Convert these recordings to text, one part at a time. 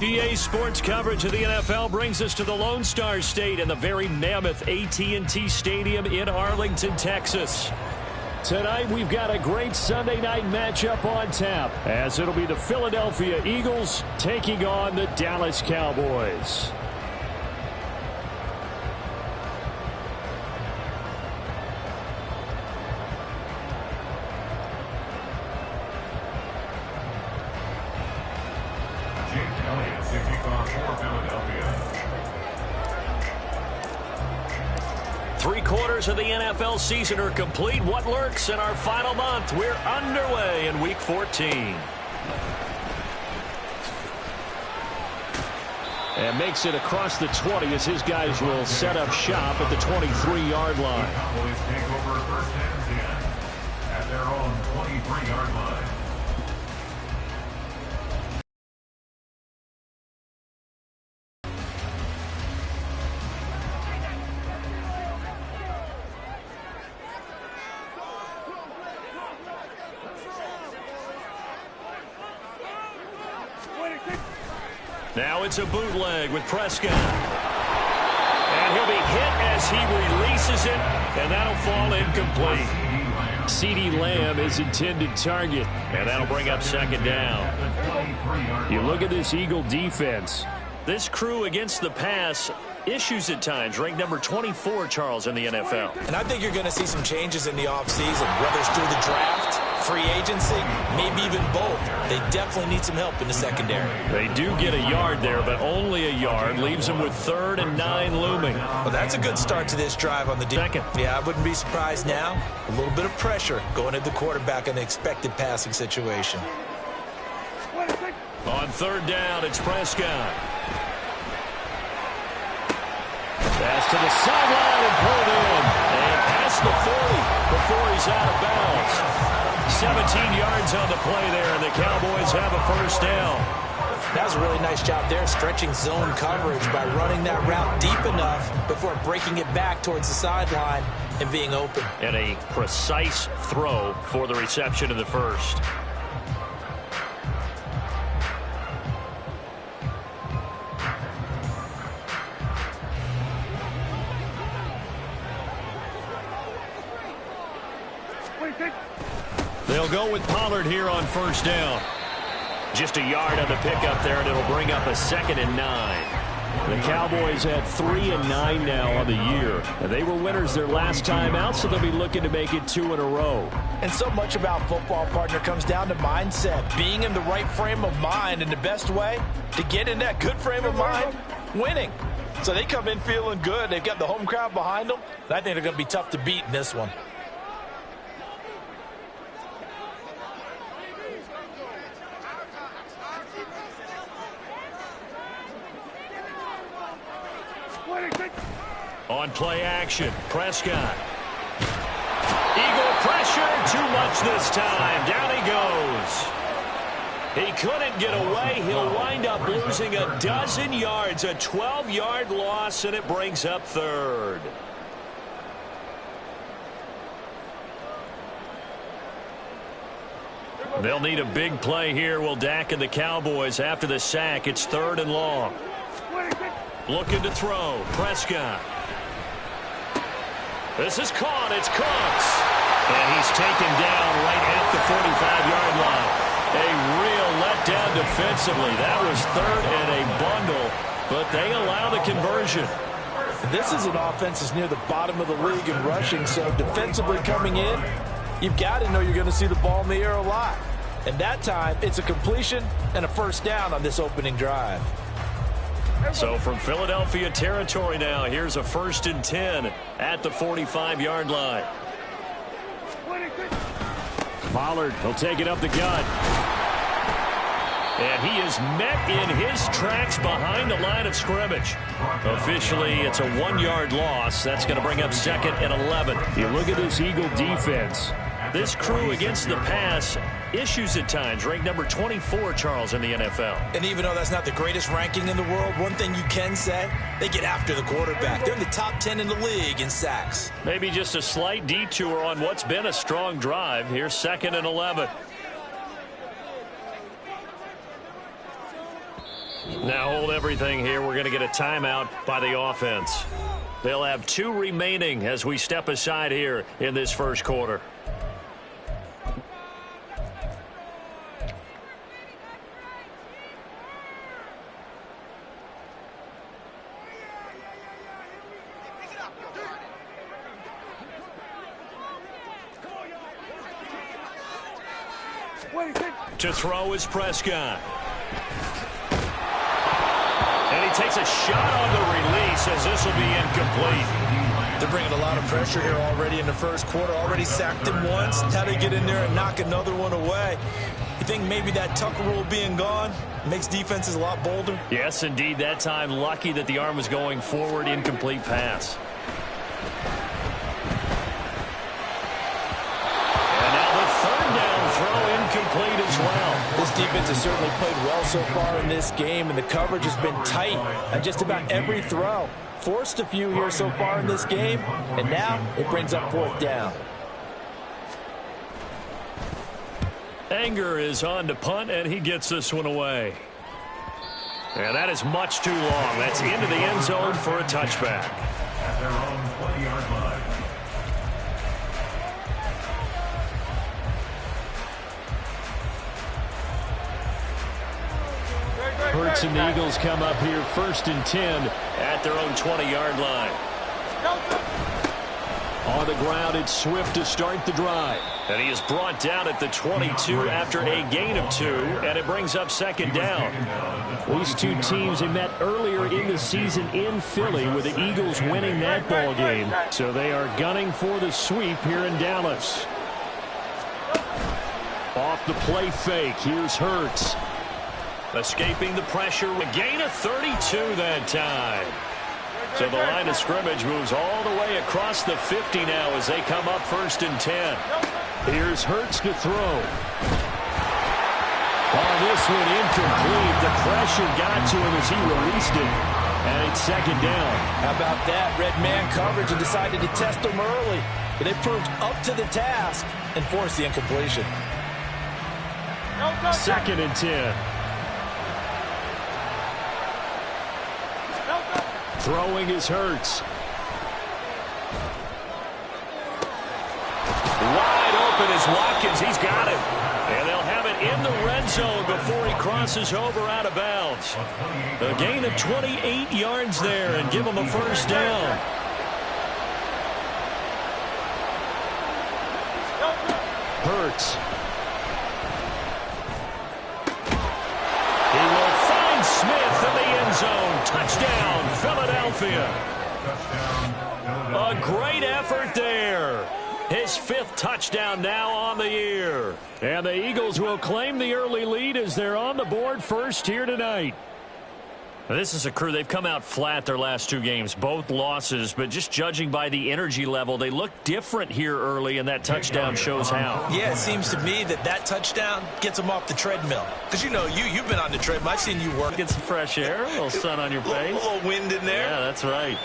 EA Sports coverage of the NFL brings us to the Lone Star State and the very mammoth AT&T Stadium in Arlington, Texas. Tonight, we've got a great Sunday night matchup on tap, as it'll be the Philadelphia Eagles taking on the Dallas Cowboys. Three-quarters of the NFL season are complete. What lurks in our final month? We're underway in Week 14. And makes it across the 20 as his guys will set up shop at the 23-yard line. The Cowboys take over first and 10 at their own 23-yard line. Now it's a bootleg with Prescott. And he'll be hit as he releases it, and that'll fall incomplete. CeeDee Lamb is intended target, and that'll bring up second down. You look at this Eagle defense. This crew against the pass issues at times, ranked number 24, Charles, in the NFL. And I think you're going to see some changes in the offseason, whether it's through the draft, free agency, maybe even both. They definitely need some help in the secondary. They do get a yard there, but only a yard. Leaves them with 3rd and 9 looming. Well, that's a good start to this drive on the second. Yeah, I wouldn't be surprised now. A little bit of pressure going at the quarterback in the expected passing situation. On 3rd down, it's Prescott. Pass to the sideline and pulled in. And past the 40 before he's out of bounds. 17 yards on the play there, and the Cowboys have a first down. That was a really nice job there, stretching zone coverage by running that route deep enough before breaking it back towards the sideline and being open. And a precise throw for the reception in the first. They'll go with Pollard here on first down. Just a yard on the pickup there, and it'll bring up a 2nd and 9. The Cowboys had 3 and 9 now on the year. And they were winners their last time out, so they'll be looking to make it 2 in a row. And so much about football, partner, comes down to mindset. Being in the right frame of mind, and the best way to get in that good frame of mind, winning. So they come in feeling good. They've got the home crowd behind them. I think they're going to be tough to beat in this one. On play action, Prescott. Eagle pressure, too much this time. Down he goes. He couldn't get away. He'll wind up losing a dozen yards, a 12-yard loss, and it brings up 3rd. They'll need a big play here. Will Dak and the Cowboys after the sack. It's 3rd and long. Looking to throw. Prescott. This is caught. It's Cooks. And he's taken down right at the 45-yard line. A real letdown defensively. That was 3rd and a bundle, but they allow the conversion. This is an offense that's near the bottom of the league in rushing, so defensively coming in, you've got to know you're going to see the ball in the air a lot. And that time, it's a completion and a first down on this opening drive. So from Philadelphia territory now, here's a 1st and 10 at the 45-yard line. Pollard, he'll take it up the gut. And he is met in his tracks behind the line of scrimmage. Officially, it's a 1-yard loss. That's going to bring up 2nd and 11. You look at this Eagle defense. This crew against the pass issues at times, ranked number 24, Charles, in the NFL. And even though that's not the greatest ranking in the world, one thing you can say, they get after the quarterback. They're in the top 10 in the league in sacks. Maybe just a slight detour on what's been a strong drive. Here's 2nd and 11. Now hold everything here. We're going to get a timeout by the offense. They'll have 2 remaining as we step aside here in this first quarter. To throw is Prescott. And he takes a shot on the release as this will be incomplete. They're bringing a lot of pressure here already in the first quarter. Already sacked him once. Now they get in there and knock another one away. You think maybe that Tucker rule being gone makes defenses a lot bolder? Yes, indeed. That time, lucky that the arm was going forward. Incomplete pass. Incomplete as well. This defense has certainly played well so far in this game, and the coverage has been tight on just about every throw. Forced a few here so far in this game, and now it brings up 4th down. Anger is on to punt, and he gets this one away. And that is much too long. That's into the end zone for a touchback. At their own 20-yard line. Hurts and the Eagles come up here 1st and 10 at their own 20-yard line. On the ground, it's Swift to start the drive. And he is brought down at the 22 after a gain of 2, and it brings up 2nd down. These two teams have met earlier in the season in Philly with the Eagles winning that ball game. So they are gunning for the sweep here in Dallas. Off the play fake, here's Hurts. Escaping the pressure, a gain of 32 that time. So the line of scrimmage moves all the way across the 50 now as they come up 1st and 10. Here's Hurts to throw. On this one, incomplete. The pressure got to him as he released it. And it's 2nd down. How about that? Red man coverage and decided to test him early. But they proved up to the task and forced the incompletion. 2nd and 10. Throwing is Hurts. Wide open is Watkins. He's got it. And they'll have it in the red zone before he crosses over out of bounds. A gain of 28 yards there and give him a 1st down. Hurts. He will find Smith in the end zone. Touchdown, Philadelphia. A great effort there. His 5th touchdown now on the year. And the Eagles will claim the early lead as they're on the board first here tonight. Now, this is a crew. They've come out flat their last 2 games, both losses, but just judging by the energy level, they look different here early, and that touchdown shows how. Yeah, it seems to me that touchdown gets them off the treadmill. Because, you know, you've been on the treadmill. I've seen you work. Get some fresh air, a little sun on your face. A little wind in there. Yeah, that's right.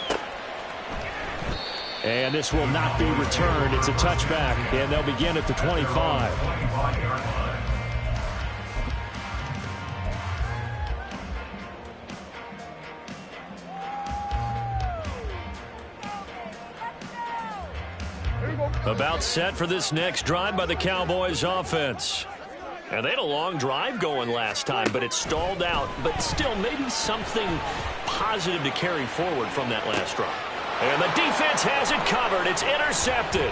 And this will not be returned. It's a touchback, and they'll begin at the 25. About set for this next drive by the Cowboys offense. And they had a long drive going last time, but it stalled out. But still, maybe something positive to carry forward from that last drive. And the defense has it covered. It's intercepted.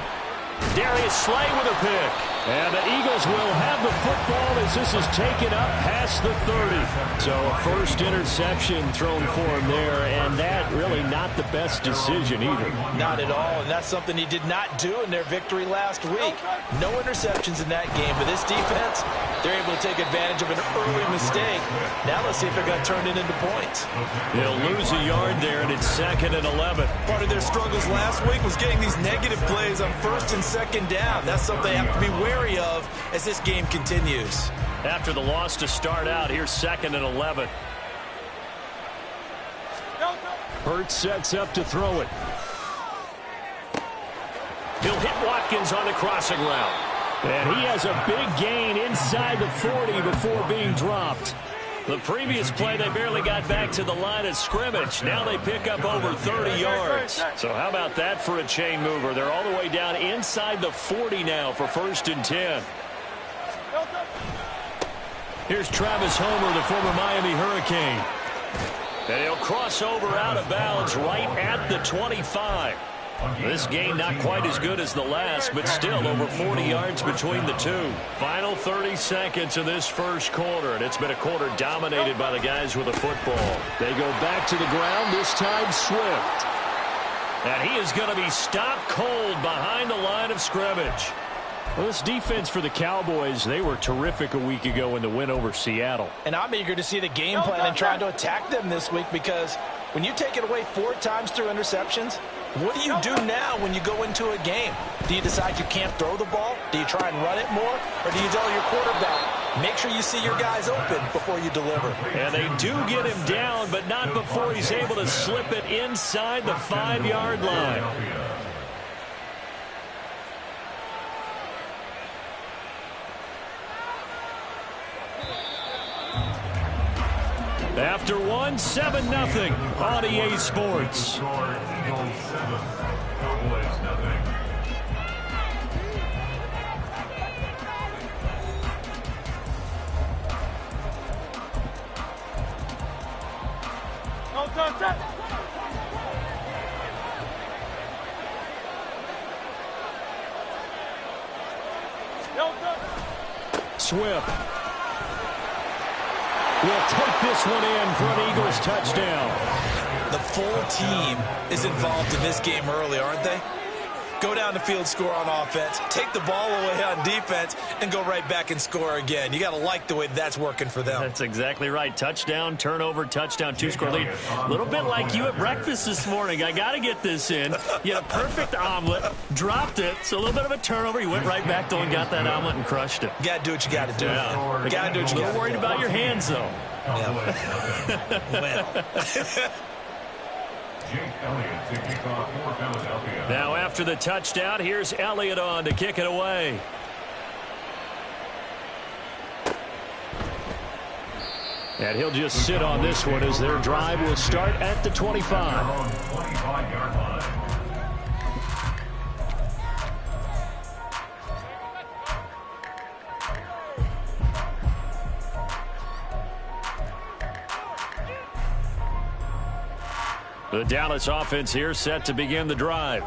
Darius Slay with a pick. And the Eagles will have the football as this is taken up past the 30. So a first interception thrown for him there, and that really not the best decision either. Not at all, and that's something he did not do in their victory last week. No interceptions in that game, but this defense, they're able to take advantage of an early mistake. Now let's see if they're going to turn it into points. They'll lose a yard there, and it's 2nd and 11. Part of their struggles last week was getting these negative plays on 1st and 2nd down. That's something they have to be wary of as this game continues. After the loss to start out, here's 2nd and 11. Hurts sets up to throw it. He'll hit Watkins on the crossing route. And he has a big gain inside the 40 before being dropped. The previous play, they barely got back to the line of scrimmage. Now they pick up over 30 yards. So how about that for a chain mover? They're all the way down inside the 40 now for 1st and 10. Here's Travis Homer, the former Miami Hurricane. And he'll cross over out of bounds right at the 25. This game not quite as good as the last, but still over 40 yards between the two. Final 30 seconds of this first quarter, and it's been a quarter dominated by the guys with the football. They go back to the ground, this time Swift. And he is going to be stopped cold behind the line of scrimmage. Well, this defense for the Cowboys, they were terrific a week ago in the win over Seattle. And I'm eager to see the game plan and try to attack them this week, because when you take it away 4 times through interceptions, what do you do now when you go into a game? Do you decide you can't throw the ball? Do you try and run it more? Or do you tell your quarterback, make sure you see your guys open before you deliver? And they do get him down, but not before he's able to slip it inside the 5-yard line. After one, 7-0 on EA Sports. Eagles 7, Cowboys nothing. Swift will take this one in for an Eagles touchdown. The full team is involved in this game early, aren't they? Go down the field, score on offense, take the ball away on defense, and go right back and score again. You got to like the way that's working for them. That's exactly right. Touchdown, turnover, touchdown, 2-score lead. A little bit like you at breakfast this morning. I got to get this in. You had a perfect omelet, dropped it, so a little bit of a turnover. You went right back though and got that omelet and crushed it. You got to do what you got to do. Yeah. You got to do what you got to do. A little worried about your hands, though. Yeah. Well. Jake Elliott to kick off for Philadelphia. Now after the touchdown, here's Elliott on to kick it away. And he'll just sit on this one as their drive will start at the 25. 25-yard line. The Dallas offense here set to begin the drive.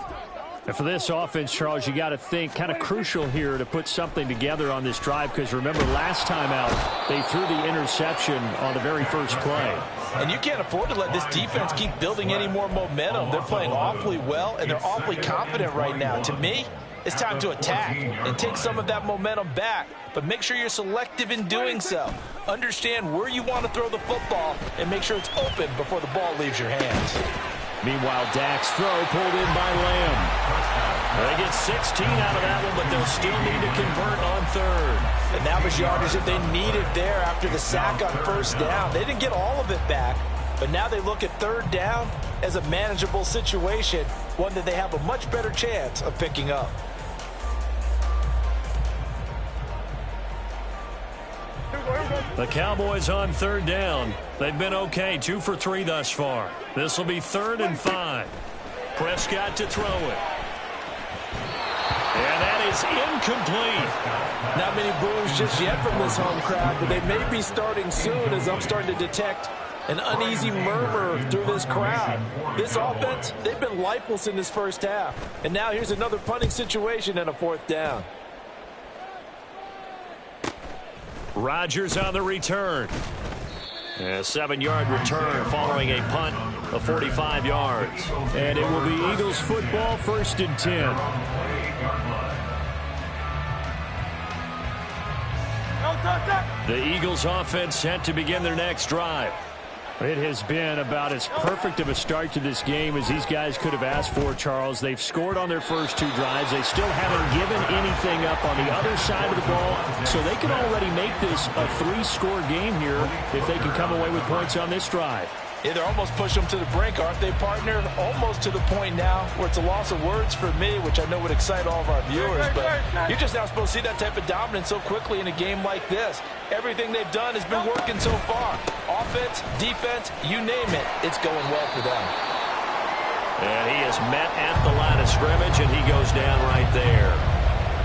And for this offense, Charles, you got to think kind of crucial here to put something together on this drive, because remember last time out they threw the interception on the very first play. And you can't afford to let this defense keep building any more momentum. They're playing awfully well, and they're awfully confident right now. To me, it's time to attack and take some of that momentum back, but make sure you're selective in doing so. Understand where you want to throw the football and make sure it's open before the ball leaves your hands. Meanwhile, Dak's throw pulled in by Lamb. They get 16 out of that one, but they'll still need to convert on third. And that was yardage that they needed there after the sack on first down. They didn't get all of it back, but now they look at third down as a manageable situation, one that they have a much better chance of picking up. The Cowboys on third down. They've been okay, 2 for 3 thus far. This will be 3rd and 5. Prescott to throw it. And that is incomplete. Not many boos just yet from this home crowd, but they may be starting soon, as I'm starting to detect an uneasy murmur through this crowd. This offense, they've been lifeless in this first half. And now here's another punting situation and a 4th down. Rodgers on the return. A 7-yard return following a punt of 45 yards. And it will be Eagles football, 1st and 10. The Eagles offense set to begin their next drive. It has been about as perfect of a start to this game as these guys could have asked for, Charles. They've scored on their first 2 drives. They still haven't given anything up on the other side of the ball, so they can already make this a 3-score game here if they can come away with points on this drive. Yeah, they're almost pushing them to the brink, aren't they, partner? Almost to the point now where it's a loss of words for me, which I know would excite all of our viewers. But you're just now supposed to see that type of dominance so quickly in a game like this. Everything they've done has been working so far. Offense, defense, you name it, it's going well for them. And he is met at the line of scrimmage, and he goes down right there.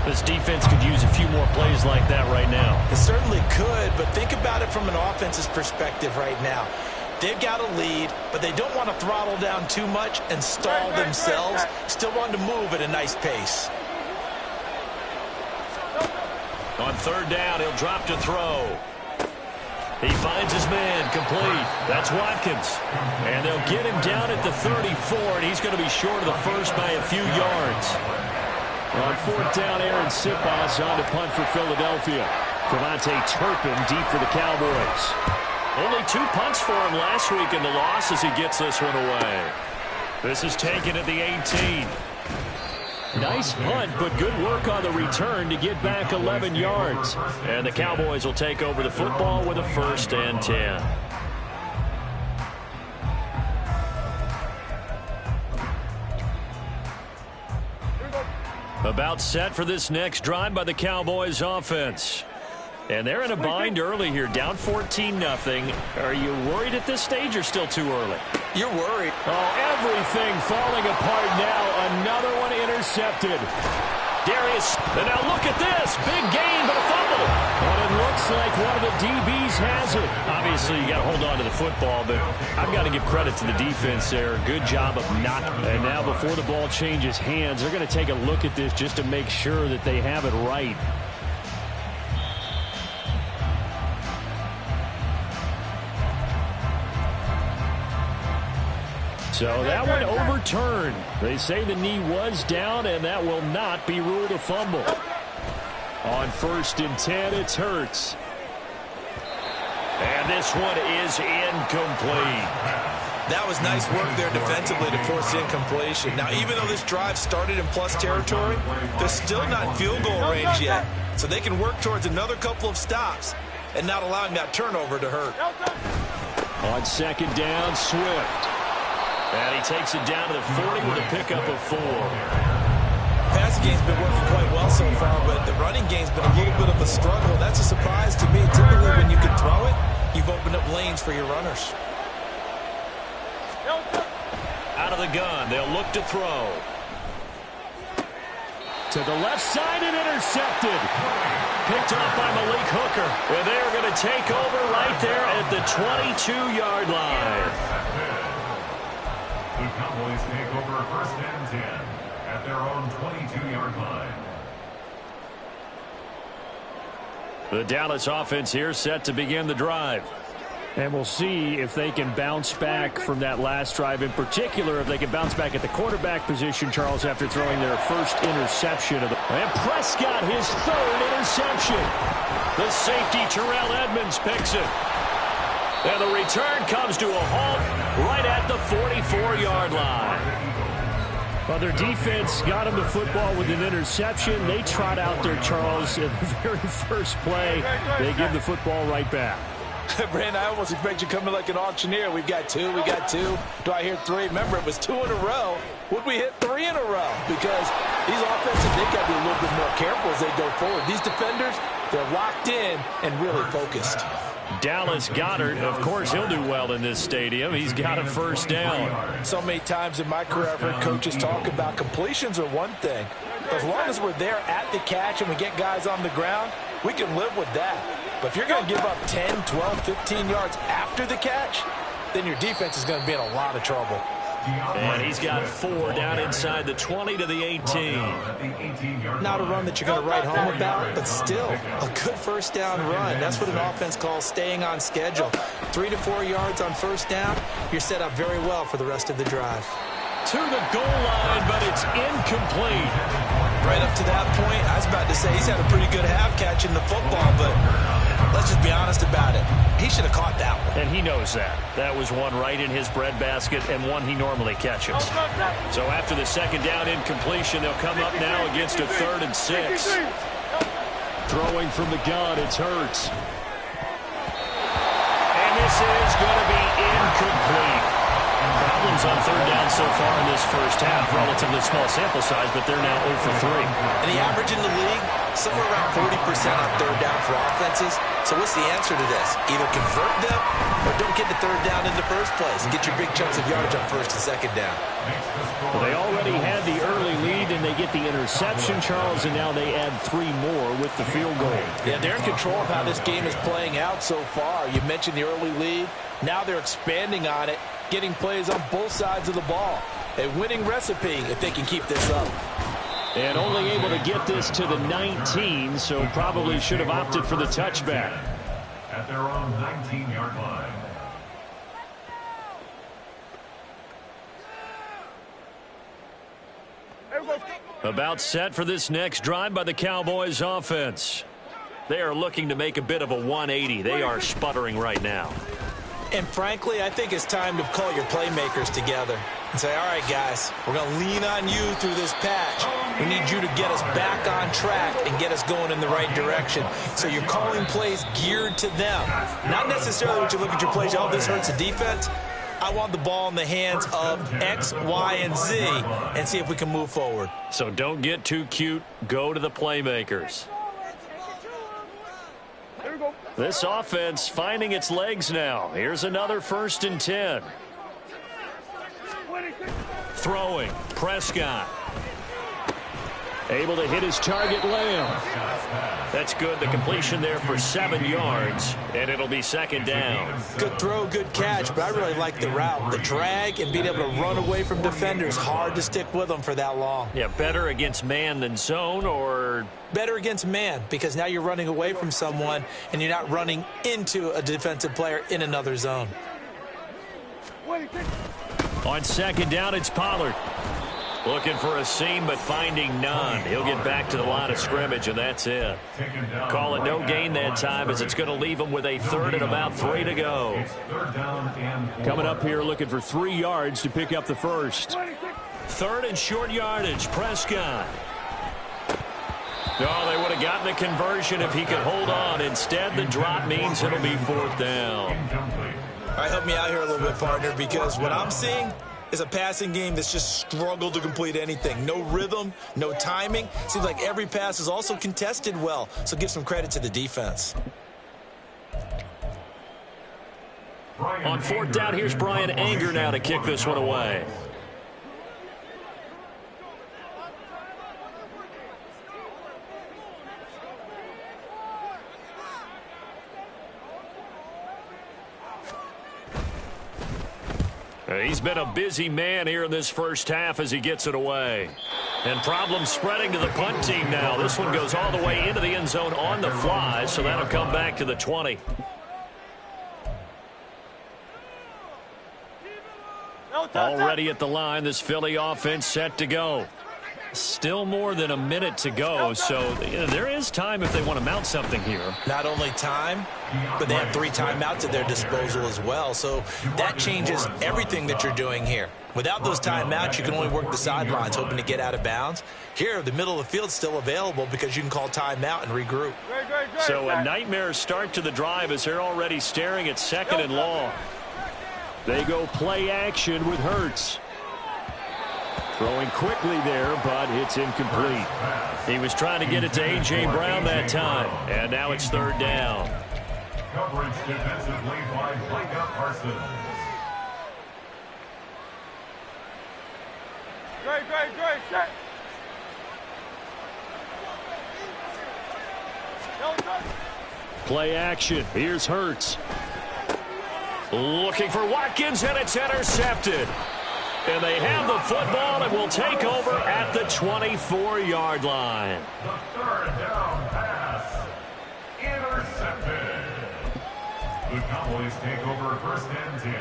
This defense could use a few more plays like that right now. It certainly could, but think about it from an offense's perspective right now. They've got a lead, but they don't want to throttle down too much and stall themselves. Still want to move at a nice pace. On third down, he'll drop to throw. He finds his man, complete. That's Watkins. And they'll get him down at the 34, and he's going to be short of the first by a few yards. On fourth down, Aaron Siposs on to punt for Philadelphia. Devontae Turpin deep for the Cowboys. Only 2 punts for him last week in the loss as he gets this one away. This is taken at the 18. Nice punt, but good work on the return to get back 11 yards. And the Cowboys will take over the football with a 1st and 10. About set for this next drive by the Cowboys offense. And they're in a bind early here, down 14-0. Are you worried at this stage or still too early? You're worried. Oh, everything falling apart now. Another one intercepted. Darius, and now look at this. Big gain, but a fumble. And it looks like one of the DBs has it. Obviously, you got to hold on to the football, but I've got to give credit to the defense there. Good job of knocking. And now before the ball changes hands, they're going to take a look at this just to make sure that they have it right. So that one overturned. They say the knee was down, and that will not be ruled a fumble. On 1st and 10, it's Hurts. And this one is incomplete. That was nice work there defensively to force the incompletion. Now, even though this drive started in plus territory, they're still not in field goal range yet. So they can work towards another couple of stops and not allowing that turnover to hurt. On 2nd down, Swift. And he takes it down to the 40 with a pickup of 4. Passing game's been working quite well so far, but the running game's been a little bit of a struggle. That's a surprise to me. Typically, when you can throw it, you've opened up lanes for your runners. Out of the gun, they'll look to throw. To the left side and intercepted. Picked up by Malik Hooker. And they're going to take over right there at the 22-yard line. The Cowboys take over 1st and 10 at their own 22-yard line. The Dallas offense here set to begin the drive. And we'll see if they can bounce back from that last drive. In particular, if they can bounce back at the quarterback position, Charles, after throwing their first interception. And Prescott, his 3rd interception. The safety, Terrell Edmonds, picks it. And the return comes to a halt right at the 44-yard line. Well, their defense got them the football with an interception. They trot out there, Charles, in the very first play. They give the football right back. Brandon, I almost expect you coming like an auctioneer. We've got 2, we got 2. Do I hear 3? Remember, it was 2 in a row. Would we hit 3 in a row? Because these offenses, they've got to be a little bit more careful as they go forward. These defenders, they're locked in and really focused. Dallas Goedert, of course, he'll do well in this stadium. He's got a 1st down. So many times in my career, I've heard coaches talk about completions are one thing. As long as we're there at the catch and we get guys on the ground, we can live with that. But if you're going to give up 10, 12, 15 yards after the catch, then your defense is going to be in a lot of trouble. And he's got 4 down inside the 20 to the 18. Not a run that you're going to write home about, but still a good 1st down run. That's what an offense calls staying on schedule. 3 to 4 yards on 1st down, you're set up very well for the rest of the drive. To the goal line, but it's incomplete. Right up to that point, I was about to say he's had a pretty good half catching the football, but let's just be honest about it. He should have caught that one. And he knows that. That was one right in his breadbasket and one he normally catches. So after the 2nd down incompletion, they'll come up now against a 3rd and 6. Throwing from the gun, it's Hurts. And this is going to be incomplete. Problems on third down so far in this first half. Relatively small sample size, but they're now 0 for 3. And the average in the league, somewhere around 40% on third down for offenses. So what's the answer to this? Either convert them or don't get the third down in the first place and get your big chunks of yardage on first and second down. Well, they already had the early lead, and they get the interception, Charles, and now they add 3 more with the field goal. Yeah, they're in control of how this game is playing out so far. You mentioned the early lead. Now they're expanding on it, getting plays on both sides of the ball. A winning recipe if they can keep this up. And only able to get this to the 19, so probably should have opted for the touchback. At their own 19-yard line. About set for this next drive by the Cowboys offense. They are looking to make a bit of a 180. They are sputtering right now. And frankly, I think it's time to call your playmakers together and say, all right, guys, we're going to lean on you through this patch. We need you to get us back on track and get us going in the right direction. So you're calling plays geared to them. Not necessarily when you look at your plays, oh, this hurts the defense. I want the ball in the hands of X, Y, and Z and see if we can move forward. So don't get too cute. Go to the playmakers. This offense finding its legs now. Here's another 1st and 10. Throwing. Prescott. Able to hit his target, Lamb. That's good. The completion there for 7 yards, and it'll be 2nd down. Good throw, good catch, but I really like the route. The drag and being able to run away from defenders. Hard to stick with them for that long. Yeah, better against man than zone, or better against man, because now you're running away from someone and you're not running into a defensive player in another zone. On 2nd down, it's Pollard. Looking for a seam, but finding none. He'll get back to the line of scrimmage, and that's it. Call it no gain that time, as it's going to leave him with a 3rd and about 3 to go. Coming up here, looking for 3 yards to pick up the first. 3rd and short yardage, Prescott. Oh, they would have gotten the conversion if he could hold on. Instead, the drop means it'll be 4th down. All right, help me out here a little bit, partner, because what I'm seeing is a passing game that's just struggled to complete anything. No rhythm, no timing. Seems like every pass is also contested well, so give some credit to the defense. On 4th down, here's Brian Anger now to kick this one away. He's been a busy man here in this first half as he gets it away. And problems spreading to the punt team now. This one goes all the way into the end zone on the fly, so that'll come back to the 20. Already at the line, this Philly offense set to go. Still more than a minute to go, so there is time if they want to mount something here. Not only time, but they have 3 timeouts at their disposal as well, so that changes everything that you're doing here. Without those timeouts, you can only work the sidelines, hoping to get out of bounds. Here, the middle of the field's still available because you can call timeout and regroup. So a nightmare start to the drive as they're already staring at 2nd and long. They go play action with Hurts. Throwing quickly there, but it's incomplete. He was trying to get it to A.J. Brown that time, and now it's 3rd down. Coverage defensively by Micah Parsons. Great, set. Play action. Here's Hurts. Looking for Watkins, and it's intercepted. And they have the football and will take over at the 24-yard line. The 3rd down pass. Intercepted. The Cowboys take over 1st and 10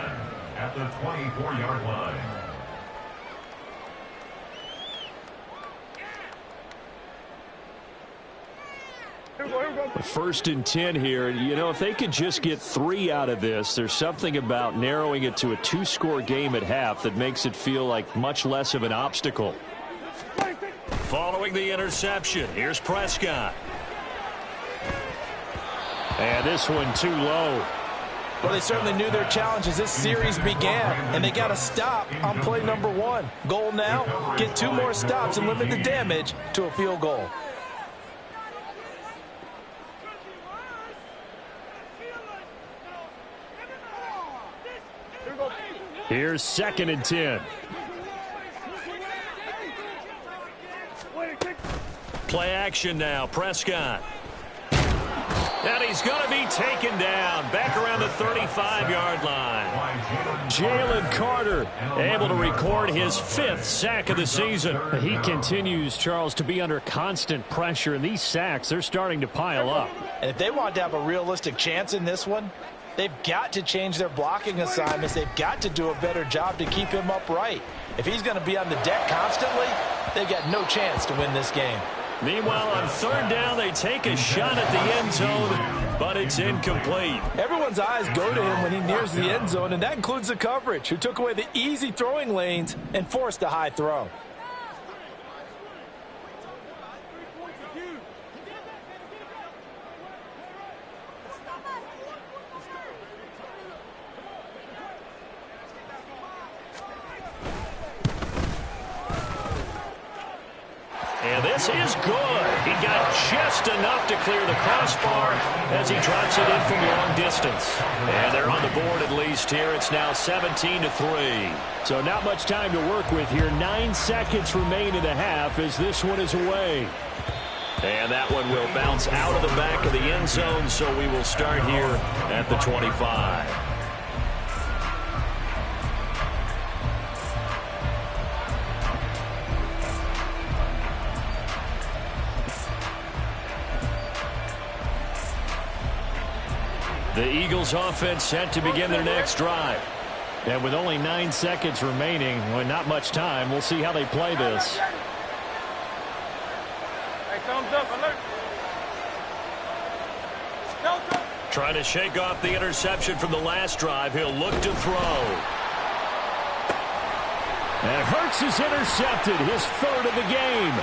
at the 24-yard line. First and 10 here. You know, if they could just get 3 out of this, there's something about narrowing it to a 2-score game at half that makes it feel like much less of an obstacle. Following the interception, here's Prescott. And this one too low. Well, they certainly knew their challenge as this series began, and they got to stop on play number 1. Goal now, get 2 more stops and limit the damage to a field goal. Here's 2nd and 10. Play action now, Prescott. And he's going to be taken down back around the 35-yard line. Jalen Carter able to record his 5th sack of the season. He continues, Charles, to be under constant pressure, and these sacks, they're starting to pile up. And if they want to have a realistic chance in this one, they've got to change their blocking assignments. They've got to do a better job to keep him upright. If he's going to be on the deck constantly, they've got no chance to win this game. Meanwhile, on 3rd down, they take a shot at the end zone, but it's incomplete. Everyone's eyes go to him when he nears the end zone, and that includes the coverage, who took away the easy throwing lanes and forced a high throw. And this is good. He got just enough to clear the crossbar as he drops it in from long distance. And they're on the board at least here. It's now 17-3. So not much time to work with here. 9 seconds remain in the half as this one is away. And that one will bounce out of the back of the end zone, so we will start here at the 25. The Eagles offense set to begin their next drive. And with only 9 seconds remaining, well, not much time, we'll see how they play this. Hey, thumbs up, alert. Trying to shake off the interception from the last drive. He'll look to throw. And Hurts is intercepted, his 3rd of the game.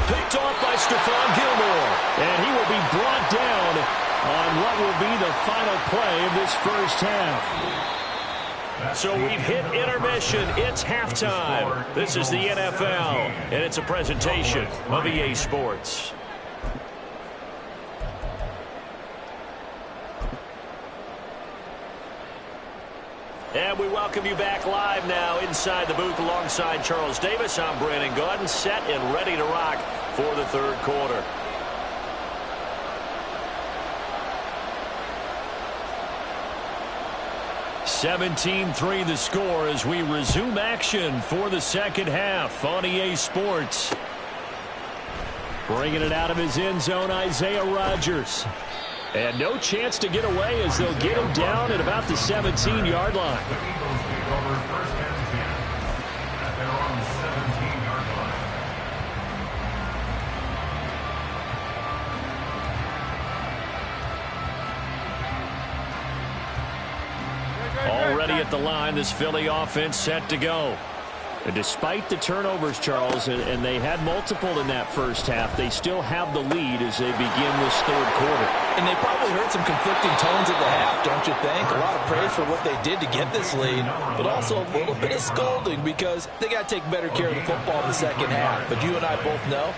Picked off by Stephon Gilmore. And he will be brought down on what will be the final play of this first half. So we've hit intermission. It's halftime. This is the NFL, and it's a presentation of EA Sports. And we welcome you back live now inside the booth alongside Charles Davis. I'm Brandon Gaudin, set and ready to rock for the 3rd quarter. (17-3) the score as we resume action for the 2nd half on EA Sports. Bringing it out of his end zone, Isaiah Rodgers. And no chance to get away as they'll get him down at about the 17-yard line. The Eagles take over 1st and 10 at their own 17-yard line. Already at the line, this Philly offense set to go. And despite the turnovers, Charles, and they had multiple in that first half, they still have the lead as they begin this 3rd quarter. And they probably heard some conflicting tones at the half, don't you think? A lot of praise for what they did to get this lead, but also a little bit of scolding because they got to take better care of the football in the 2nd half. But you and I both know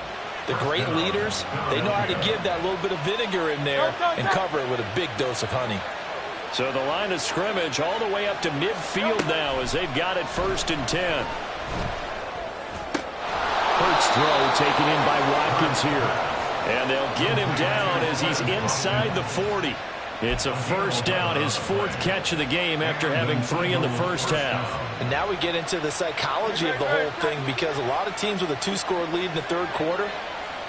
the great leaders, they know how to give that little bit of vinegar in there and cover it with a big dose of honey. So the line of scrimmage all the way up to midfield now as they've got it 1st and 10. Hurts throw taken in by Watkins here. And they'll get him down as he's inside the 40. It's a 1st down, his 4th catch of the game after having 3 in the first half. And now we get into the psychology of the whole thing because a lot of teams with a 2-score lead in the 3rd quarter,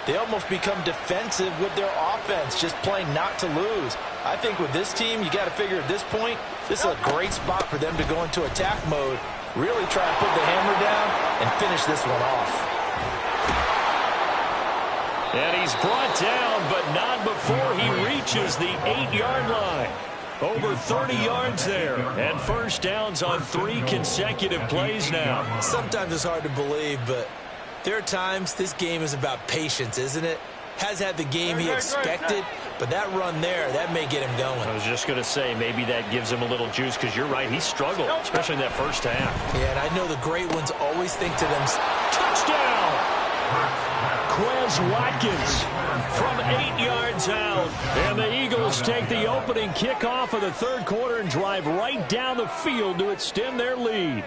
they almost become defensive with their offense, just playing not to lose. I think with this team, you got to figure at this point, this is a great spot for them to go into attack mode, really try to put the hammer down and finish this one off. And he's brought down, but not before he reaches the 8-yard line. Over 30 yards there, and 1st downs on 3 consecutive plays now. Sometimes it's hard to believe, but there are times this game is about patience, isn't it? Has had the game he expected, but that run there, that may get him going. I was just going to say, maybe that gives him a little juice, because you're right, he struggled, especially in that first half. Yeah, and I know the great ones always think to themselves, touchdown! Quez Watkins from 8 yards out. And the Eagles take the opening kickoff of the third quarter and drive right down the field to extend their lead.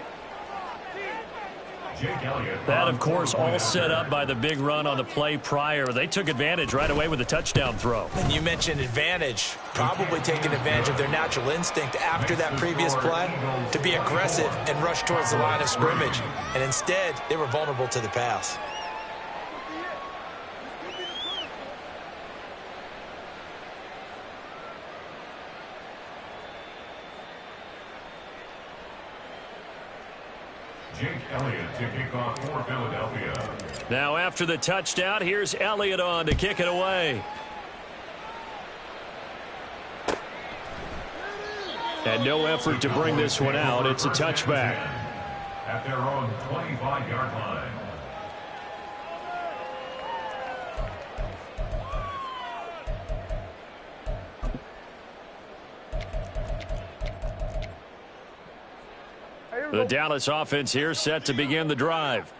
That, of course, all set up by the big run on the play prior. They took advantage right away with a touchdown throw. And you mentioned advantage, probably taking advantage of their natural instinct after that previous play to be aggressive and rush towards the line of scrimmage. And instead, they were vulnerable to the pass. Jake Elliott to kick off for Philadelphia. Now after the touchdown, here's Elliott on to kick it away. And no effort to bring this one out. It's a touchback. At their own 25-yard line. The Dallas offense here set to begin the drive.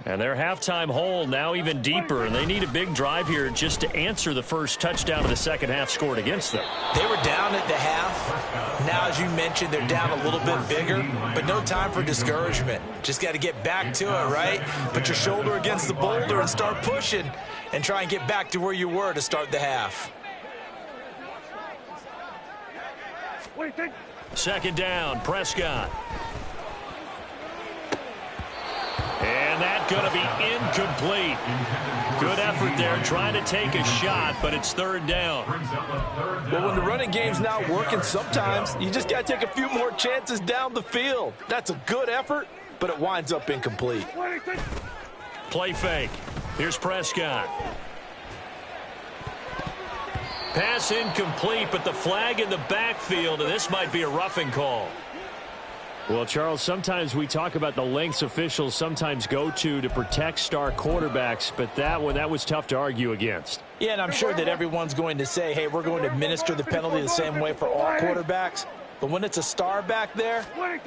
And their halftime hole now even deeper, and they need a big drive here just to answer the first touchdown of the second half scored against them. They were down at the half. Now, as you mentioned, they're down a little bit bigger, but no time for discouragement. Just got to get back to it, right? Put your shoulder against the boulder and start pushing and try and get back to where you were to start the half. Second down, Prescott. And that's going to be incomplete. Good effort there, trying to take a shot, but it's third down. Well, when the running game's not working, sometimes you just got to take a few more chances down the field. That's a good effort, but it winds up incomplete. Play fake. Here's Prescott. Pass incomplete, but the flag in the backfield, and this might be a roughing call. Well, Charles, sometimes we talk about the lengths officials sometimes go to protect star quarterbacks, but that one, that was tough to argue against. Yeah, and I'm sure that everyone's going to say, hey, we're going to administer the penalty the same way for all quarterbacks. But when it's a star back there,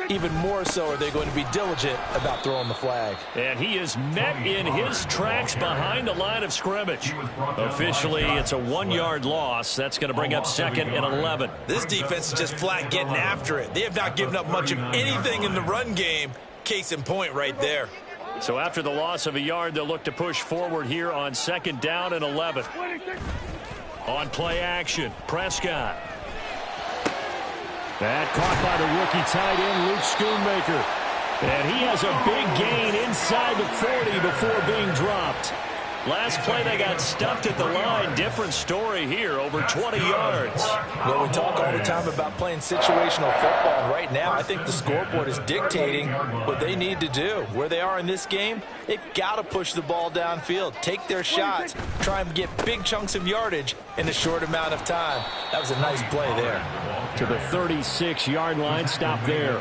even more so are they going to be diligent about throwing the flag. And he is met in his tracks behind the line of scrimmage. Officially, it's a 1-yard loss. That's going to bring up second and 11. This defense is just flat getting after it. They have not given up much of anything in the run game. Case in point right there. So after the loss of a yard, they'll look to push forward here on second down and 11. On play action, Prescott. That caught by the rookie tight end, Luke Schoonmaker. And he has a big gain inside the 40 before being dropped. Last play, they got stuffed at the line. Different story here, over 20 yards. Well, we talk all the time about playing situational football. And right now, I think the scoreboard is dictating what they need to do. Where they are in this game, they've got to push the ball downfield, take their shots, try and get big chunks of yardage in a short amount of time. That was a nice play there. To the 36-yard line, stop there.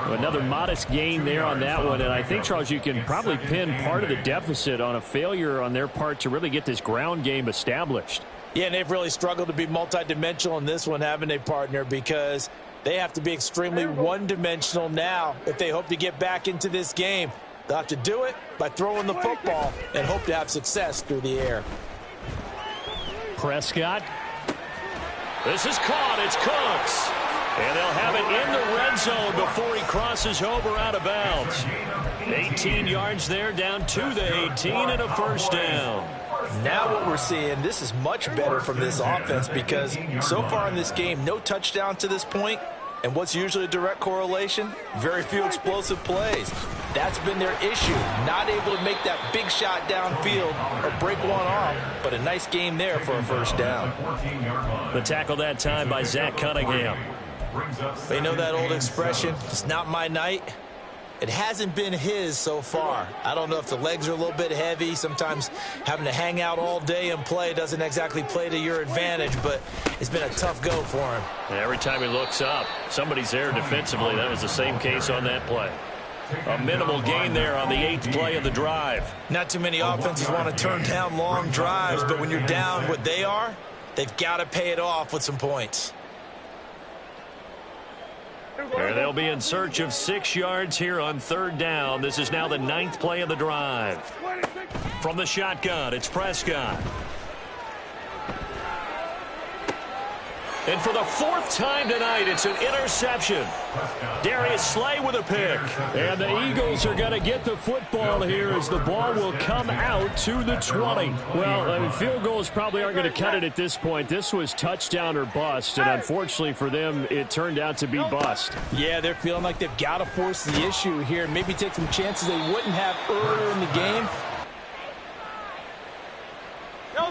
Another modest gain there on that one, and I think, Charles, you can probably pin part of the deficit on a failure on their part to really get this ground game established. Yeah, and they've really struggled to be multidimensional in this one, haven't they, partner, because they have to be extremely one-dimensional now if they hope to get back into this game. They'll have to do it by throwing the football and hope to have success through the air. Prescott. This is caught. It's Cooks. And they'll have it in the red zone before he crosses over out of bounds. 18 yards there, down to the 18, and a first down. Now what we're seeing, this is much better from this offense because so far in this game, no touchdown to this point. And what's usually a direct correlation? Very few explosive plays. That's been their issue. Not able to make that big shot downfield or break one off, but a nice game there for a first down. The tackle that time by Zach Cunningham. They know that old expression, it's not my night. It hasn't been his so far. I don't know if the legs are a little bit heavy. Sometimes having to hang out all day and play doesn't exactly play to your advantage, but it's been a tough go for him. And every time he looks up, somebody's there defensively. That was the same case on that play. A minimal gain there on the 8th play of the drive. Not too many offenses want to turn down long drives, but when you're down what they are, They've got to pay it off with some points. And they'll be in search of 6 yards here on 3rd down. This is now the 9th play of the drive. From the shotgun, it's Prescott. And for the 4th time tonight, it's an interception. Darius Slay with a pick. And the Eagles are going to get the football here as the ball will come out to the 20. Well, I mean, field goals probably aren't going to cut it at this point. This was touchdown or bust, and unfortunately for them, it turned out to be bust. Yeah, they're feeling like they've got to force the issue here. Maybe take some chances they wouldn't have earlier in the game.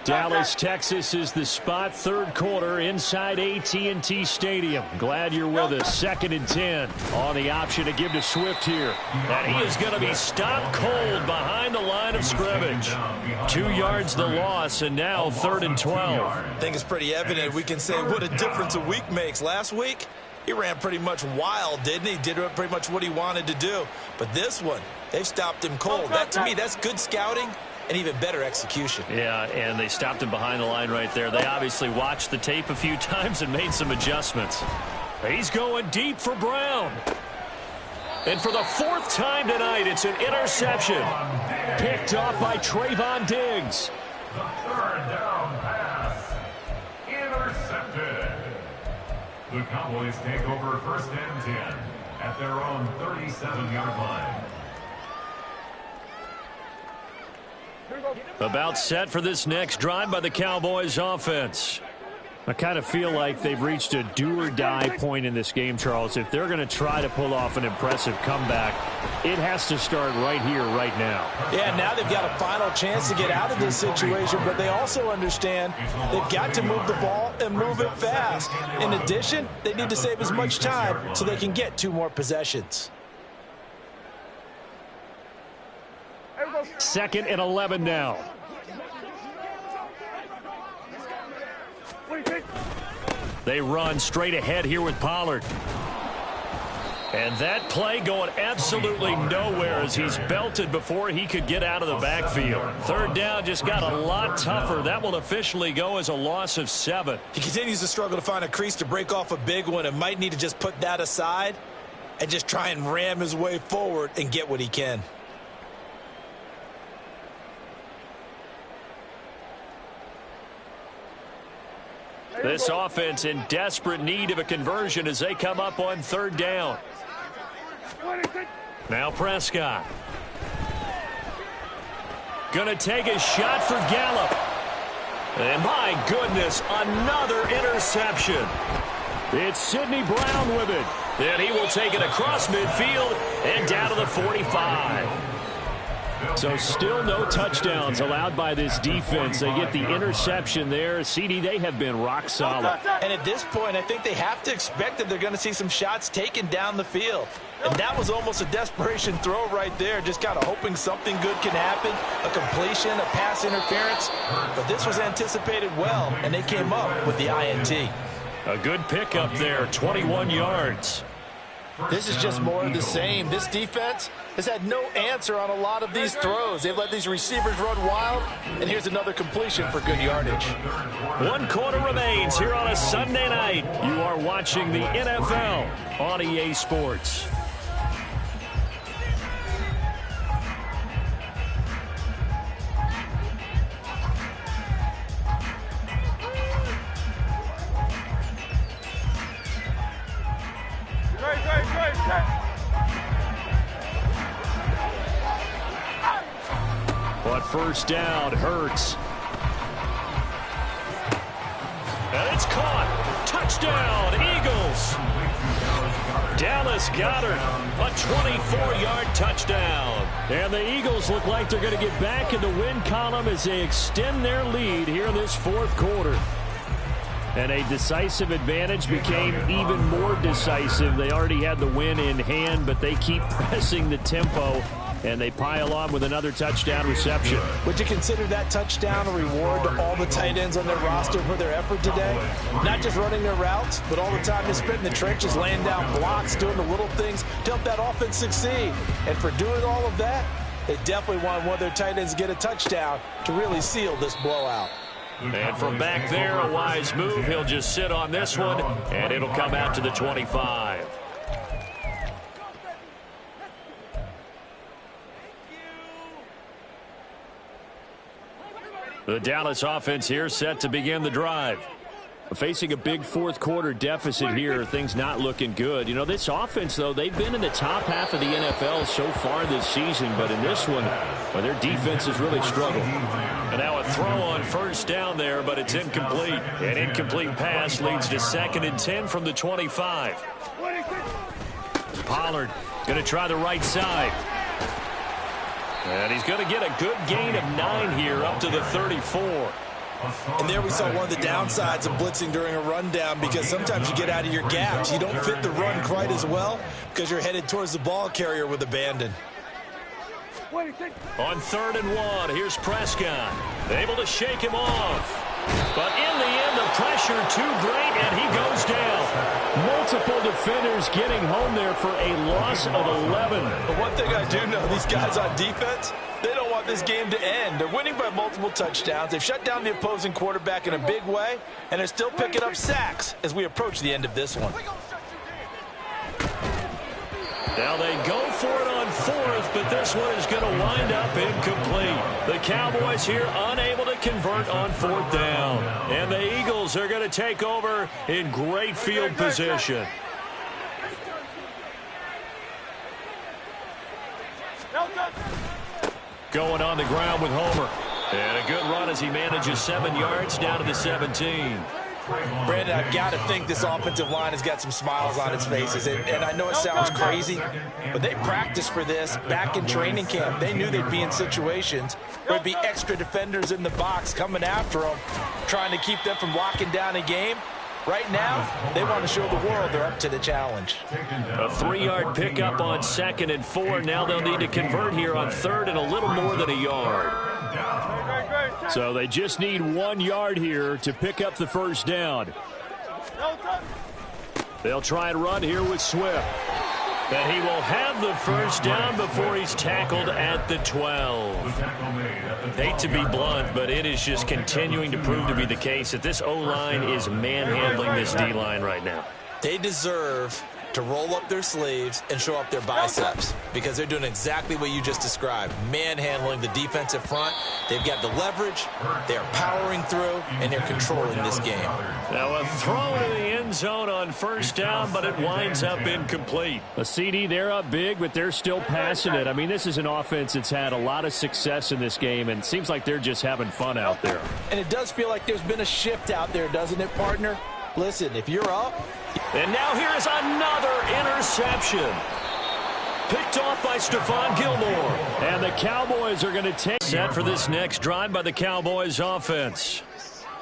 Dallas, Texas is the spot, 3rd quarter inside AT&T Stadium. Glad you're with us. 2nd and 10 on the option to give to Swift here. And he is going to be stopped cold behind the line of scrimmage. 2 yards the loss, and now 3rd and 12. I think it's pretty evident. We can say what a difference a week makes. Last week, he ran pretty much wild, didn't he? Did pretty much what he wanted to do. But this one, they've stopped him cold. That, to me, that's good scouting and even better execution. Yeah, and they stopped him behind the line right there. They obviously watched the tape a few times and made some adjustments. He's going deep for Brown. And for the 4th time tonight, it's an interception. Picked off by Trayvon Diggs. The 3rd down pass. Intercepted. The Cowboys take over 1st and 10 at their own 37-yard line. About set for this next drive by the Cowboys offense. I kind of feel like they've reached a do-or-die point in this game, Charles. If they're going to try to pull off an impressive comeback, it has to start right here, right now. Yeah, now they've got a final chance to get out of this situation, but they also understand they've got to move the ball and move it fast. In addition, they need to save as much time so they can get 2 more possessions. 2nd and 11 now. They run straight ahead here with Pollard. And that play going absolutely nowhere as he's belted before he could get out of the backfield. 3rd down just got a lot tougher. That will officially go as a loss of 7. He continues to struggle to find a crease to break off a big one and might need to just put that aside and just try and ram his way forward and get what he can. This offense in desperate need of a conversion as they come up on 3rd down. Now Prescott. Gonna take a shot for Gallup. And my goodness, another interception. It's Sidney Brown with it. Then he will take it across midfield and down to the 45. So still no touchdowns allowed by this defense. They get the interception there. CD, they have been rock solid. And at this point, I think they have to expect that they're going to see some shots taken down the field. And that was almost a desperation throw right there, just kind of hoping something good can happen, a completion, a pass interference. But this was anticipated well, and they came up with the INT. A good pickup there, 21 yards. This is just more of the same. This defense has had no answer on a lot of these throws. They've let these receivers run wild, and here's another completion for good yardage. 1 quarter remains here on a Sunday night. You are watching the NFL on EA Sports. But 1st down, Hurts. And it's caught. Touchdown, Eagles. Dallas Goedert, a 24-yard touchdown. And the Eagles look like they're going to get back in the win column as they extend their lead here in this 4th quarter. And a decisive advantage became even more decisive. They already had the win in hand, but they keep pressing the tempo, and they pile on with another touchdown reception. Would you consider that touchdown a reward to all the tight ends on their roster for their effort today? Not just running their routes, but all the time they spent in the trenches, laying down blocks, doing the little things to help that offense succeed. And for doing all of that, they definitely want one of their tight ends to get a touchdown to really seal this blowout. And from back there, a wise move. He'll just sit on this one, and it'll come out to the 25. The Dallas offense here set to begin the drive. Facing a big fourth quarter deficit here, things not looking good. You know, this offense, though, they've been in the top half of the NFL so far this season, but in this one, well, their defense has really struggled. And now a throw on first down there, but it's incomplete. An incomplete pass leads to 2nd and 10 from the 25. Pollard going to try the right side. And he's going to get a good gain of 9 here up to the 34. And there we saw one of the downsides of blitzing during a rundown, because sometimes you get out of your gaps. You don't fit the run quite as well because you're headed towards the ball carrier with abandon. On 3rd and 1, here's Prescott. Able to shake him off. But in the end, the pressure too great, and he goes down. Multiple defenders getting home there for a loss of 11. But one thing I do know, these guys on defense, they don't want this game to end. They're winning by multiple touchdowns. They've shut down the opposing quarterback in a big way, and they're still picking up sacks as we approach the end of this one. Now they go for it on 4th, but this one is going to wind up incomplete. The Cowboys here unable to convert on 4th down. And the Eagles are going to take over in great field position. Going on the ground with Homer. And a good run as he manages 7 yards down to the 17. Brandon, I've got to think this offensive line has got some smiles on its faces. And I know it sounds crazy, but they practiced for this back in training camp. They knew they'd be in situations where there'd be extra defenders in the box coming after them, trying to keep them from locking down a game. Right now, they want to show the world they're up to the challenge. A 3-yard pickup on 2nd and 4. Now they'll need to convert here on 3rd and a little more than a yard. So they just need 1 yard here to pick up the first down. They'll try and run here with Swift. And he will have the first down before he's tackled at the 12. Hate to be blunt, but it is just continuing to prove to be the case that this O-line is manhandling this D-line right now. They deserve to roll up their sleeves and show up their biceps, because they're doing exactly what you just described, manhandling the defensive front. They've got the leverage, they're powering through, and they're controlling this game. Now a throw to the end zone on first down, but it winds up incomplete. A CD, they're up big, but they're still passing it. I mean, this is an offense that's had a lot of success in this game, and it seems like they're just having fun out there. And it does feel like there's been a shift out there, doesn't it, partner? Listen, if you're up. And now here is another interception. Picked off by Stephon Gilmore. And the Cowboys are going to take set for this next drive by the Cowboys offense.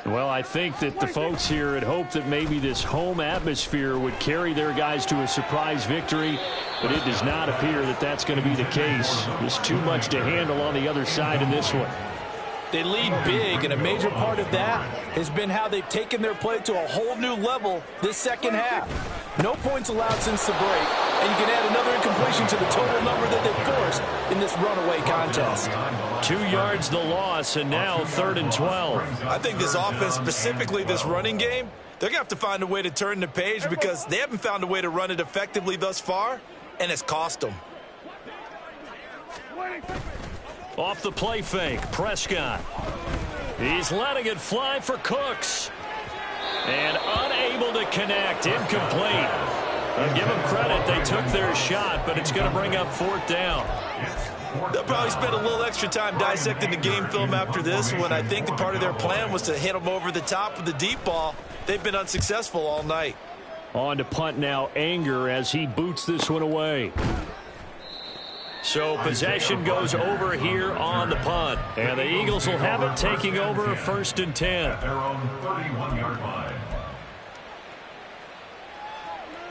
Well, I think that the folks here had hoped that maybe this home atmosphere would carry their guys to a surprise victory, but it does not appear that that's going to be the case. There's too much to handle on the other side in this one. They lead big, and a major part of that has been how they've taken their play to a whole new level this second half. No points allowed since the break, and you can add another incompletion to the total number that they've forced in this runaway contest. 2 yards the loss, and now 3rd and 12. I think this offense, specifically this running game, they're going to have to find a way to turn the page, because they haven't found a way to run it effectively thus far, and it's cost them. Off the play fake, Prescott. He's letting it fly for Cooks. And unable to connect, incomplete. Give them credit, they took their shot, but it's going to bring up 4th down. They'll probably spend a little extra time dissecting the game film after this one. I think the part of their plan was to hit them over the top of the deep ball. They've been unsuccessful all night. On to punt now, Anger, as he boots this one away. So possession goes over here on the punt. And the Eagles will have it, taking over 1st and 10. At their own 31-yard line.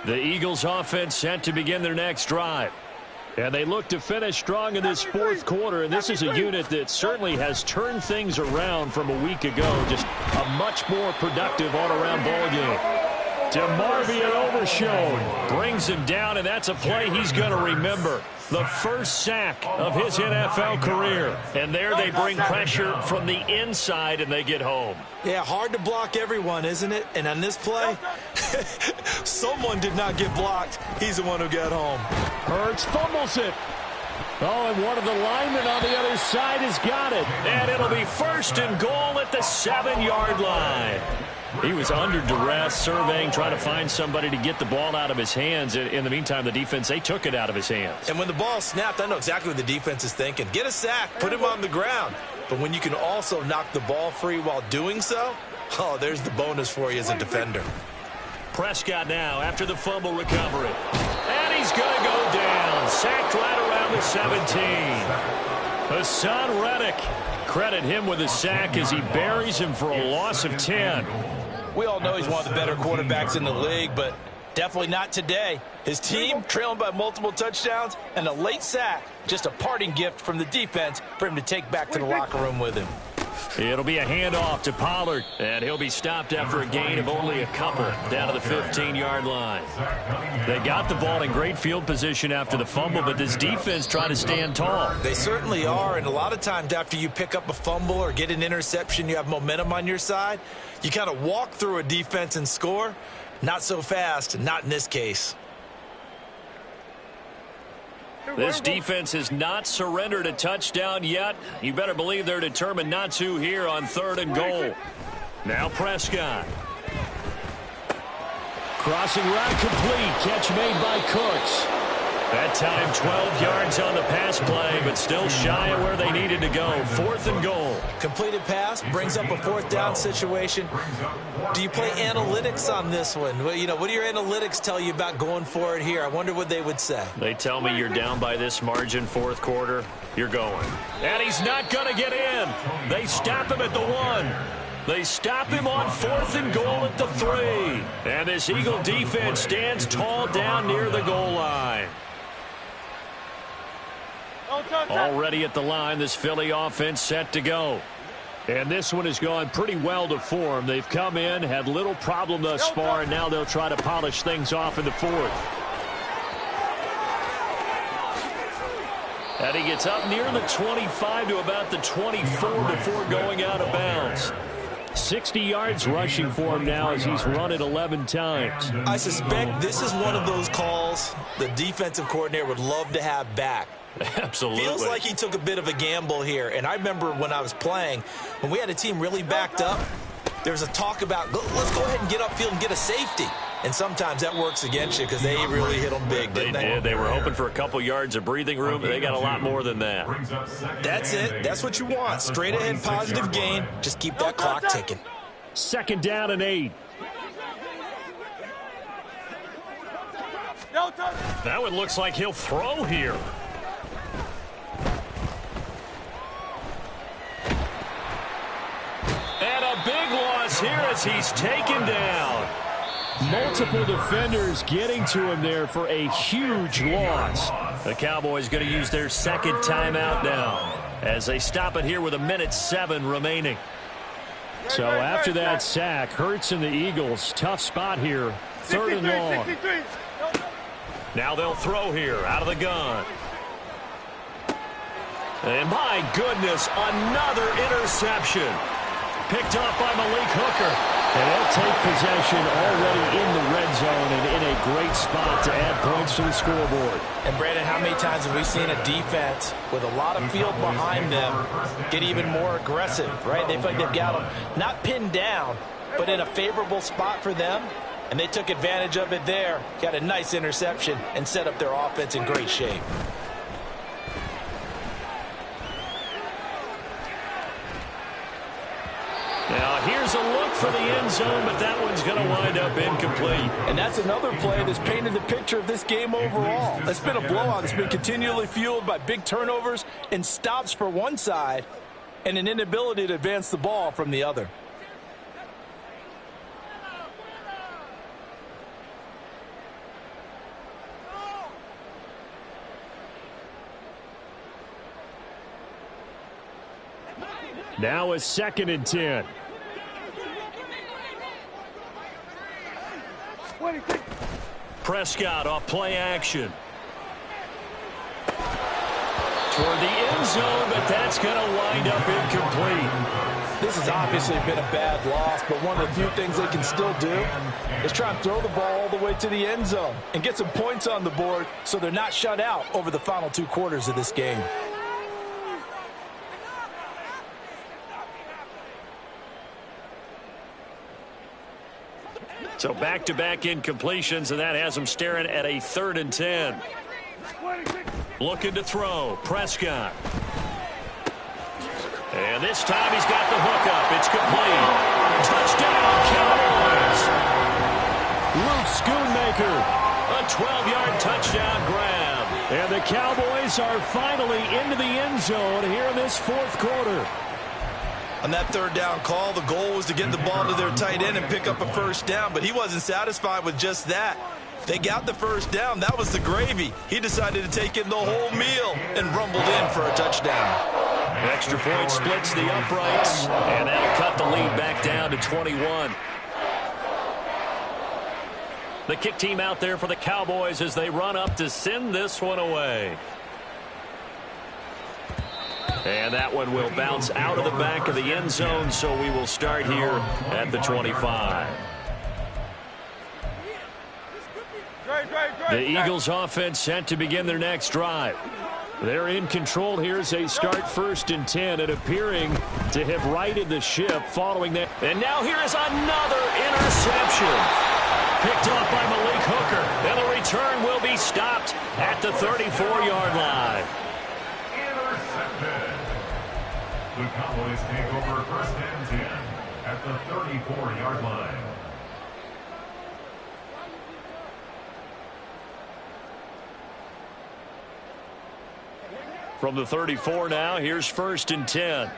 The Eagles offense set to begin their next drive. And they look to finish strong in this fourth quarter. And this is a unit that certainly has turned things around from a week ago. Just a much more productive all-around ball game. DeMarvion Overshown brings him down, and that's a play he's going to remember. The first sack of his NFL career. And there they bring pressure from the inside, and they get home. Yeah, hard to block everyone, isn't it? And on this play, someone did not get blocked. He's the one who got home. Hurts fumbles it. Oh, and one of the linemen on the other side has got it. And it'll be 1st and goal at the 7-yard line. He was under duress, surveying, trying to find somebody to get the ball out of his hands. In the meantime, the defense, they took it out of his hands. And when the ball snapped, I know exactly what the defense is thinking. Get a sack, put him on the ground. But when you can also knock the ball free while doing so, oh, there's the bonus for you as a defender. Prescott now after the fumble recovery. And he's going to go down. Sacked right around the 17. Hassan Reddick. Credit him with a sack as he buries him for a loss of 10. We all know he's one of the better quarterbacks in the league, but definitely not today. His team trailing by multiple touchdowns and a late sack. Just a parting gift from the defense for him to take back to the locker room with him. It'll be a handoff to Pollard, and he'll be stopped after a gain of only a couple down to the 15-yard line. They got the ball in great field position after the fumble, but this defense tried to stand tall. They certainly are, and a lot of times after you pick up a fumble or get an interception, you have momentum on your side. You kind of walk through a defense and score. Not so fast, not in this case. This defense has not surrendered a touchdown yet. You better believe they're determined not to here on 3rd and goal. Now Prescott. Crossing route complete. Catch made by Cooks. That time 12 yards on the pass play, but still shy of where they needed to go. 4th and goal. Completed pass brings up a 4th down situation. Do you play analytics on this one? Well, you know, what do your analytics tell you about going for it here? I wonder what they would say. They tell me you're down by this margin 4th quarter, you're going. And he's not going to get in. They stop him at the 1. They stop him on 4th and goal at the 3. And this Eagle defense stands tall down near the goal line. Already at the line, this Philly offense set to go. And this one has gone pretty well to form. They've come in, had little problem thus far, and now they'll try to polish things off in the 4th. And he gets up near the 25 to about the 24 before going out of bounds. 60 yards rushing for him now as he's run it 11 times. I suspect this is one of those calls the defensive coordinator would love to have back. Absolutely. Feels like he took a bit of a gamble here. And I remember when I was playing, when we had a team really backed up, there was a talk about, let's go ahead and get upfield and get a safety. And sometimes that works against you because they really hit them big, didn't they? They were hoping for a couple yards of breathing room, but they got a lot more than that. That's it. That's what you want. Straight ahead positive gain. Just keep that clock ticking. 2nd down and 8. Now it looks like he'll throw here. And a big loss here as he's taken down. Multiple defenders getting to him there for a huge loss. The Cowboys going to use their 2nd timeout now as they stop it here with 1:07 remaining. So after that sack, Hurts and the Eagles, tough spot here. 3rd and long. Now they'll throw here out of the gun. And my goodness, another interception. Picked off by Malik Hooker. And they'll take possession already in the red zone and in a great spot to add points to the scoreboard. And, Brandon, how many times have we seen a defense with a lot of field behind them get even more aggressive, right? They feel like they've got them not pinned down, but in a favorable spot for them, and they took advantage of it there. Got a nice interception and set up their offense in great shape. Now, here's a look for the end zone, but that one's going to wind up incomplete. And that's another play that's painted the picture of this game overall. It's been a blowout. It's been continually fueled by big turnovers and stops for one side and an inability to advance the ball from the other. Now a 2nd and 10. Prescott off play action. Toward the end zone, but that's going to wind up incomplete. This has obviously been a bad loss, but one of the few things they can still do is try and throw the ball all the way to the end zone and get some points on the board so they're not shut out over the final 2 quarters of this game. So back-to-back incompletions, and that has them staring at a 3rd and 10. Looking to throw. Prescott. And this time he's got the hook up. It's complete. Touchdown, Cowboys. Luke Schoonmaker. A 12-yard touchdown grab. And the Cowboys are finally into the end zone here in this 4th quarter. On that 3rd down call, the goal was to get the ball to their tight end and pick up a 1st down, but he wasn't satisfied with just that. They got the 1st down. That was the gravy. He decided to take in the whole meal and rumbled in for a touchdown. Extra point splits the uprights, and that'll cut the lead back down to 21. The kick team out there for the Cowboys as they run up to send this one away. And that one will bounce out of the back of the end zone, so we will start here at the 25. The Eagles offense set to begin their next drive. They're in control here as they start 1st and 10 and appearing to have righted the ship following that. And now here is another interception. Picked off by Malik Hooker. And the return will be stopped at the 34-yard line. Intercepted. The Cowboys take over 1st and 10 at the 34-yard line. From the 34 now, here's 1st and 10.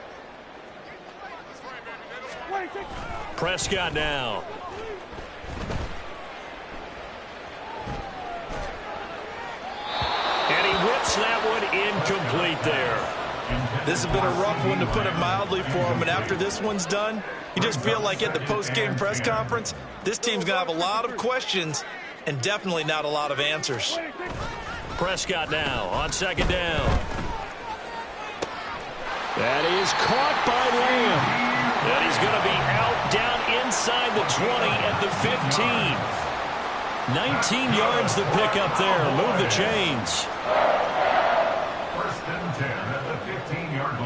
Prescott now. And he whips that one incomplete there. This has been a rough one, to put it mildly, for him. And after this one's done, you just feel like at the post-game press conference, this team's going to have a lot of questions and definitely not a lot of answers. Prescott now on 2nd down. That is caught by Lamb. And he's going to be out down inside the 20 at the 15. 19 yards to pick up there. Move the chains. 1st and 10 at the 15-yard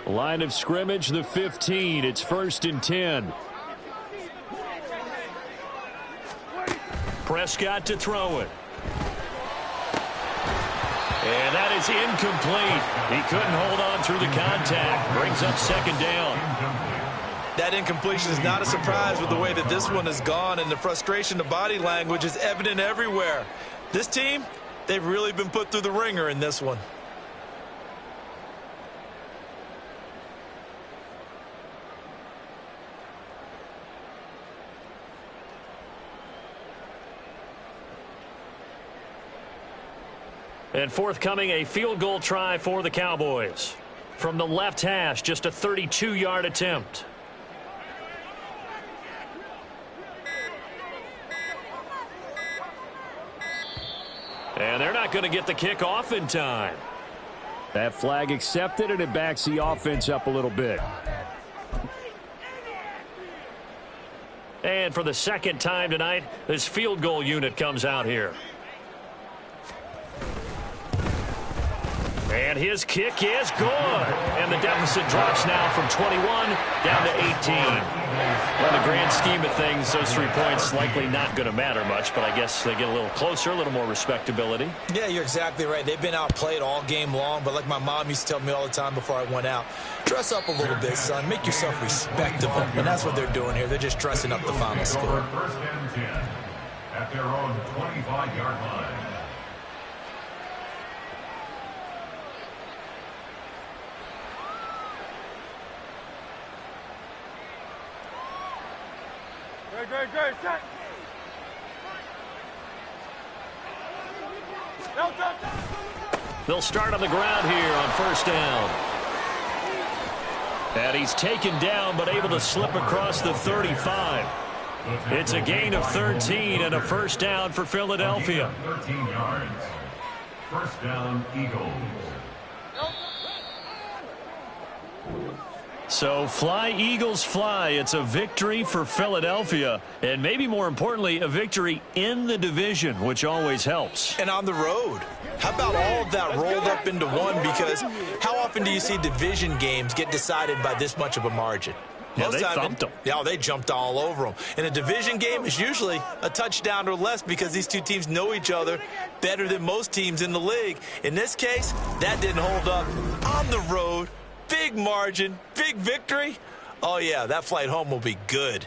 line. Line of scrimmage, the 15. It's 1st and 10. Prescott to throw it. And that is incomplete. He couldn't hold on through the contact. Brings up 2nd down. That incompletion is not a surprise with the way that this one has gone, and the frustration, the body language is evident everywhere. This team, they've really been put through the ringer in this one. And forthcoming, a field goal try for the Cowboys. From the left hash, just a 32-yard attempt. And they're not going to get the kick off in time. That flag accepted, and it backs the offense up a little bit. And for the 2nd time tonight, this field goal unit comes out here. And his kick is good. And the deficit drops now from 21 down to 18. Well, in the grand scheme of things, those 3 points likely not going to matter much, but I guess they get a little closer, a little more respectability. Yeah, you're exactly right. They've been outplayed all game long, but like my mom used to tell me all the time before I went out, dress up a little bit, son. Make yourself respectable. And that's what they're doing here. They're just dressing up the final score. 1st and 10 at their own 25-yard line. Great, set. They'll start on the ground here on 1st down. And he's taken down but able to slip across the 35. It's a gain of 13 and a first down for Philadelphia. 13 yards. First down, Eagles. So fly, Eagles, fly. It's a victory for Philadelphia. And maybe more importantly, a victory in the division, which always helps. And on the road. How about all of that rolled up into one? Because how often do you see division games get decided by this much of a margin? Yeah, they thumped them. Yeah, they jumped all over them. And a division game is usually a touchdown or less because these two teams know each other better than most teams in the league. In this case, that didn't hold up. On the road, big margin, big victory. Oh, yeah, that flight home will be good.